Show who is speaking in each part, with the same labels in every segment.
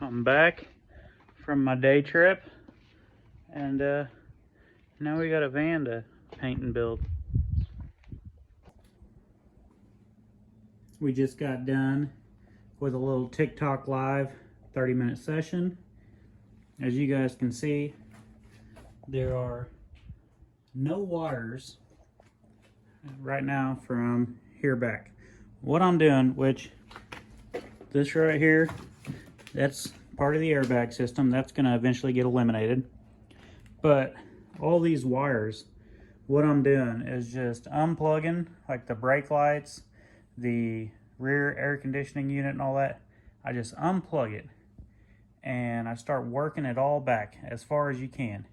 Speaker 1: I'm back from my day trip, and now we got a van to paint and build. We just got done with a little TikTok live 30-minute session. As you guys can see, there are no wires right now from here back. What I'm doing, which this right here, that's part of the airbag system. That's going to eventually get eliminated. But all these wires, what I'm doing is just unplugging like the brake lights, the rear air conditioning unit and all that. I just unplug it and I start working it all back as far as you can.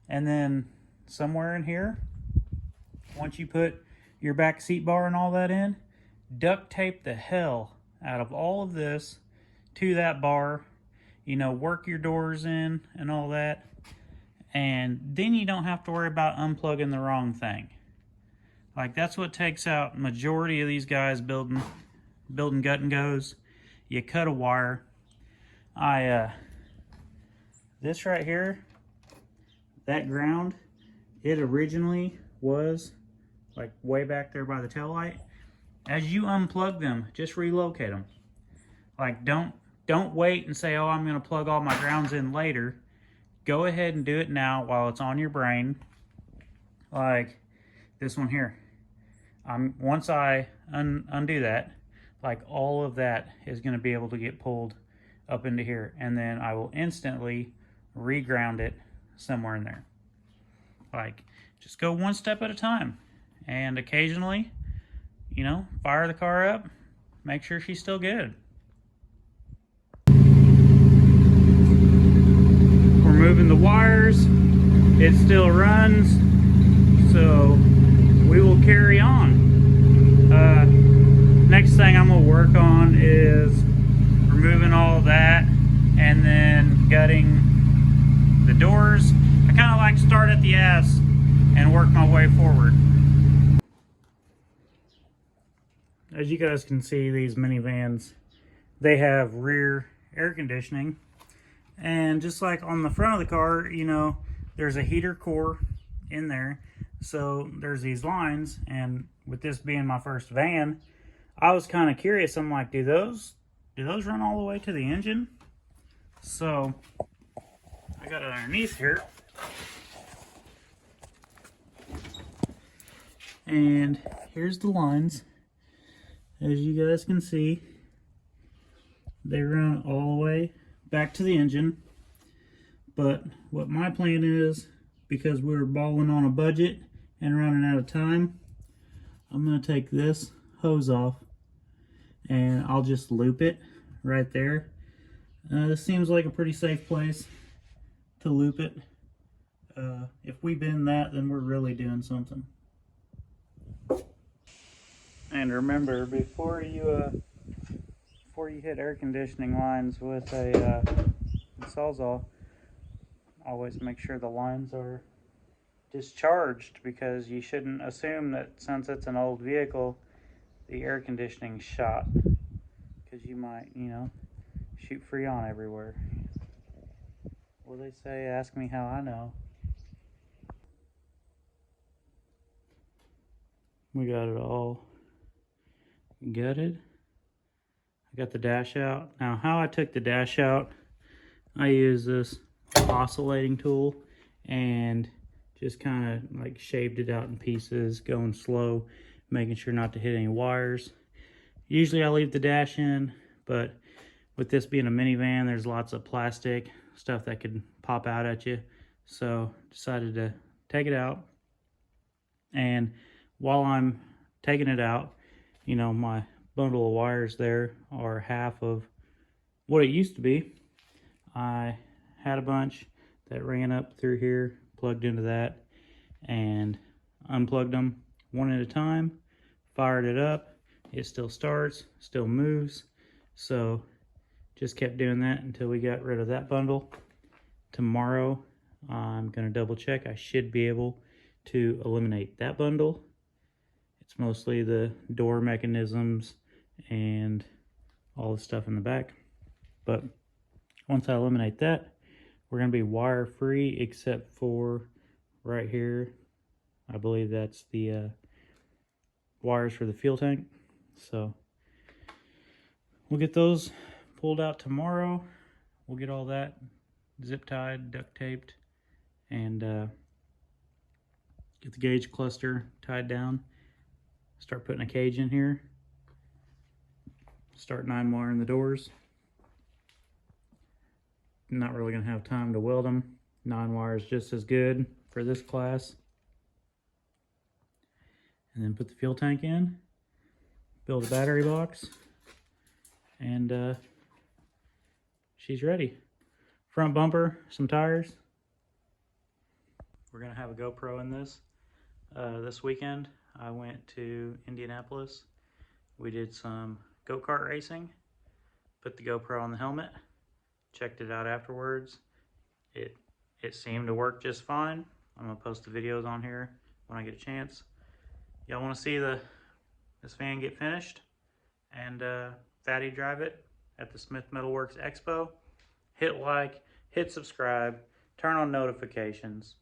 Speaker 1: And then somewhere in here, once you put your back seat bar and all that in, duct tape the hell out of all of this to that bar, you know, work your doors in and all that, and then you don't have to worry about unplugging the wrong thing. Like, that's what takes out majority of these guys building gut and goes. You cut a wire. This right here, that ground, it originally was like way back there by the taillight. As you unplug them, just relocate them. Like, don't wait and say, oh, I'm going to plug all my grounds in later. Go ahead and do it now while it's on your brain. Like this one here. Once I undo that, like all of that is going to be able to get pulled up into here. And then I will instantly reground it somewhere in there. Like, just go one step at a time. And occasionally, you know, fire the car up, make sure she's still good. Moving the wires, it still runs, so we will carry on. Next thing I'm gonna work on is removing all of that and then gutting the doors. I kind of like to start at the ass and work my way forward. As you guys can see, these minivans, they have rear air conditioning. And just like on the front of the car, you know, there's a heater core in there. So there's these lines, and with this being my first van, I was kind of curious. I'm like, do those run all the way to the engine? So I got it underneath here. And here's the lines. As you guys can see, they run all the way back to the engine. But what my plan is, because we were balling on a budget and running out of time, I'm going to take this hose off and I'll just loop it right there. This seems like a pretty safe place to loop it. If we bend that, then we're really doing something. And remember, before you hit air conditioning lines with a Sawzall, always make sure the lines are discharged, because you shouldn't assume that since it's an old vehicle, the air conditioning's shot, because you might, you know, shoot Freon everywhere. What do they say? Ask me how I know. We got it all gutted. I got the dash out. Now, how I took the dash out, I use this oscillating tool and just kind of like shaved it out in pieces, going slow, making sure not to hit any wires. Usually I leave the dash in, but with this being a minivan, there's lots of plastic stuff that could pop out at you. So decided to take it out. And while I'm taking it out, you know, my bundle of wires there are half of what it used to be. I had a bunch that ran up through here, plugged into that, and unplugged them one at a time, fired it up. It still starts, still moves. So just kept doing that until we got rid of that bundle. Tomorrow, I'm gonna double check. I should be able to eliminate that bundle. It's mostly the door mechanisms and all the stuff in the back. But Once I eliminate that, we're going to be wire free except for right here. I believe that's the wires for the fuel tank. So we'll get those pulled out tomorrow. We'll get all that zip tied, duct taped, and get the gauge cluster tied down. Start putting a cage in here. Start 9-wiring the doors. I'm not really going to have time to weld them. 9-wire is just as good for this class. And then put the fuel tank in, build a battery box, and she's ready. Front bumper, some tires. We're gonna have a GoPro in this. This weekend, I went to Indianapolis. We did some go-kart racing, put the GoPro on the helmet, checked it out afterwards. It seemed to work just fine. I'm gonna post the videos on here when I get a chance. Y'all want to see this van get finished and Fatty drive it at the Smith Metalworks Expo? Hit like, hit subscribe, turn on notifications.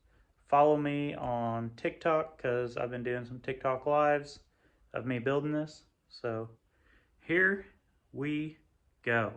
Speaker 1: Follow me on TikTok because I've been doing some TikTok lives of me building this. So here we go.